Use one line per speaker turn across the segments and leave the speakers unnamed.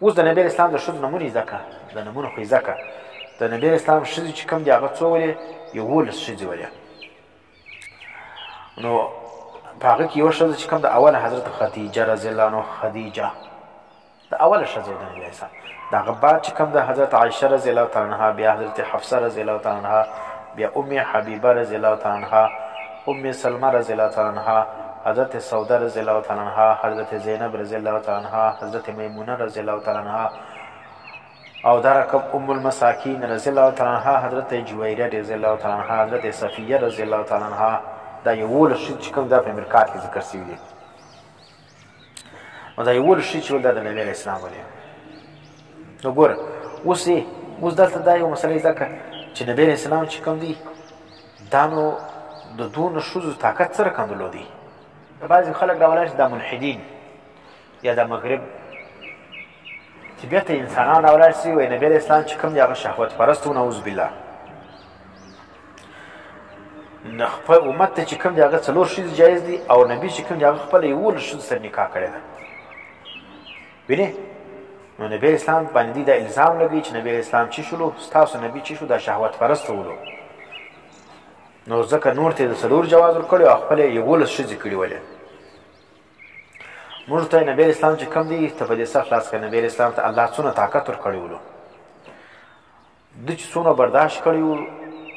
اوس د نبی اسلام د ښځو نمونې زده کړه، د نمونو خو یې زده کړه. د نبی اسلام ښځې چې کوم دي هغه څو ولې؟ 11 ښځې ولې. نو په هغه کې یوه ښځه چې کوم د اوله حضرت خدیجه رضی الله عنها، خدیجه د اوله ښځه د نبی اسلام. د هغه بعد چې کوم د حضرت عایشه رضی الله تعالی عنها، بیا حضرت حفصه رضی الله تعالی عنها، بیا ام حبیبه رضی الله تعالی عنها، ام سلمه رضی الله تعالی عنها، حضرت سوده رضی الله تعالی عنها، حضرت زینب رضی الله تعالی عنها، حضرت میمونه رضی الله تعالی عنها، او دا رقم ام المساکین رضی الله تعالی عنها، حضرت جویریه رضی الله تعالی عنها، حضرت صفیه رضی الله تعالی عنها. دا 11 ښځې چې کوم دا په مرکات کې ذکر شوي دي. نو دا 11 ښځې چې ول دا د نبی علیه السلام ولې. نو ګوره اوس دلته دا یو مسله زده کړه چې نبی علیه السلام چې کوم دی دا نو د دونه ښځو طاقت څه رقم درلودی. بعضې خلک راولاړ چې دا ملحدین یا د مغرب چې بېرته انسانان راولاړ شي وایي نبی علیه السلام چې کوم دی هغه شهوت پرست و، نعوذ بالله. خپل امت ته چې کوم دی هغه 4 ښځې جایز دي، او نبي چې کوم دی هغه خپله 11 ښځو سره نکاح کړې ده. وینې؟ نو نبی اسلام باندې دا الزام لګوي چې نبی اسلام چې شولو، ستاسو نبي چې شو دا شهوت پرست ولو. نو ځکه نور ته د 4 جواز ورکړی او خپله 11 ښځې کړي ولې. موږ ته نبی اسلام چې کوم دی ته په دې سره خلاص کړه. نبی اسلام ته الله څونه طاقت ورکړی ولو، ده چې څومره برداشت کړی و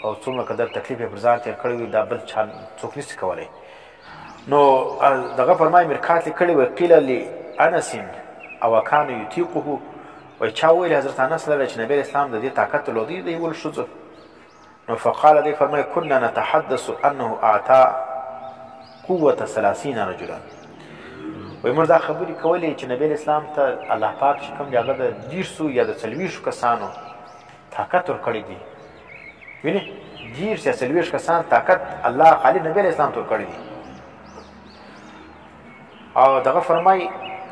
او څومره قدر تکلیف یې پر ځان تېر کړی وي دا بل چا څوک نشي کولی. نو دغه فرمایي مرکات یې کړی وی قیل لانس او کان یطیقه، وایي چا ویل حضرت انس لره چې نبی اسلام د دې طاقت درلودی د 11 ښځو. نو فقال دی فرمایي کنا نتحدث انه اعطى قوة 30 رجلا. وایي موږ دا خبرې کولې چې نبی اسلام ته الله پاک چې کوم دی هغه د 30 یا د 40 کسانو طاقت ورکړی دی. وینې 30 یا 40 کسان طاقت الله خالي نبی اسلام ته ورکړی دی. او دغه فرمایي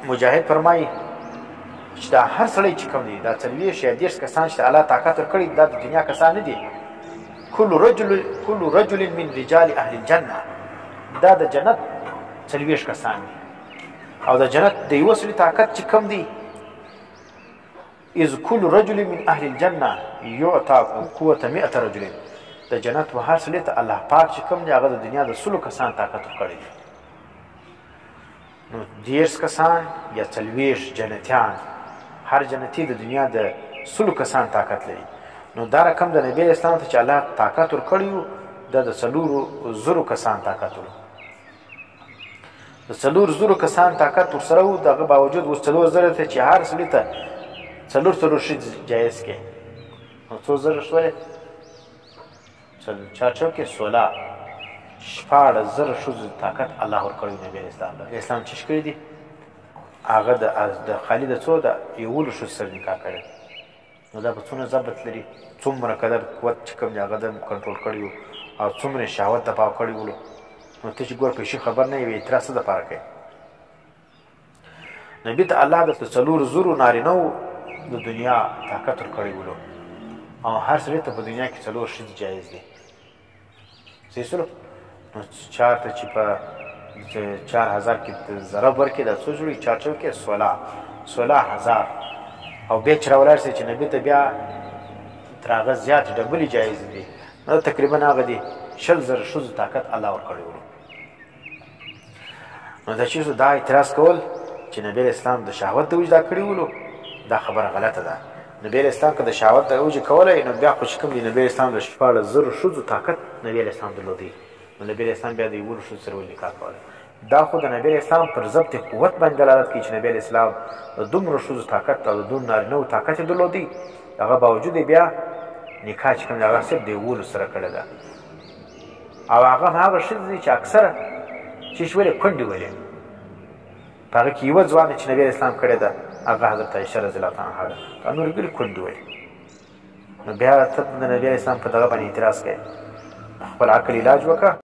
مجاهد فرمایي چې دا هر سړی چې کوم دی دا 40 یا 30 کسان چې الله طاقت ورکړي دا د دنیا کسان نه دي. كل رجل من رجال اهل الجنه، دا د جنت 40 کسان دي. او د جنت د یو سړي طاقت چې کوم دی اذ كل رجل من اهل الجنه يعطى قوه 100 رجل. د جنت و هر سړي ته الله پاک چې کوم دی هغه د دنیا د 100 کسان طاقت ورکړي دي. نو 30 کسان یا 40 جنتیان، هر جنتی د دنیا د 100 کسان طاقت لري. نو دا رقم د نبی اسلام ته چې الله طاقت ورکړی و دا د 400 کسان طاقت و. د 400 کسان طاقت ورسره و، دغه باوجود اوس 4000 ته چې هر سړي ته 4 ښځې جایز کړې. نو څو زره شولې؟ 4 چوکې 16 14,000 ښځو طاقت الله ورکړی نبی اسلام ته. اسلام چې کړی دي هغه د خالي د څو د 11 ښځو سره نکاح کړی. نو دا په څومره ضبط لري، څومره قدر قوت چې کوم دی هغه د کنټرول کړی و او څومره شهوت دفاع کړی ولو. نو ته چې ګور په شي خبر نه یې اعتراض څه دپاره کوي؟ نبي ته الله د 400 نارینهو د دنیا طاقت ورکړی ولو، او هر سړي ته په دنیا کې 4 ښځې جایز دي. صحیح شولو؟ نو 4 ته چې په 4000 کې ضرب ورکړي دا څو جوړي؟ 4 چوکې 16,000. او بیا چې راولاړ شي چې نبي ته بیا تر هغه زیات ډبلې جایز دي. نو تقریبا هغه دي 20,000 ښځو طاقت الله ورکړی ولو. نو دا چې دا اعتراض کول چې نبی اسلام د شهوت د وجدا کړی ولو دا خبره غلطه ده. نبی اسلام که د شهوت د وجې کولای نو بیا خو چې کوم دی نبی اسلام د 14,000 ښځو طاقت نبی اسلام درلودی. نو نبی اسلام بیا د 11 ښځو سره ولې نکاح کوله؟ دا خو د نبی اسلام پر ضبط قوت باندې دلالت کوي چې نبی اسلام د دومره ښځو طاقت او د دومره نارینهو طاقت یې درلودی، هغه باوجود بیا نکاح چې کوم دی هغه صرف د 11 سره کړې ده. او هغه هم هغه ښځې دي چې اکثره چې ولې کونډې ولې په هغه کې یوه ځوانه چې نبی اسلام کړې ده هغه حضرت عایشه رضی الله عنها ده، نور ګلې کونډې ولې. نو بیا ته د نبی اسلام په دغه باندې اعتراض کوې؟ خپل عقل علاج وکړه.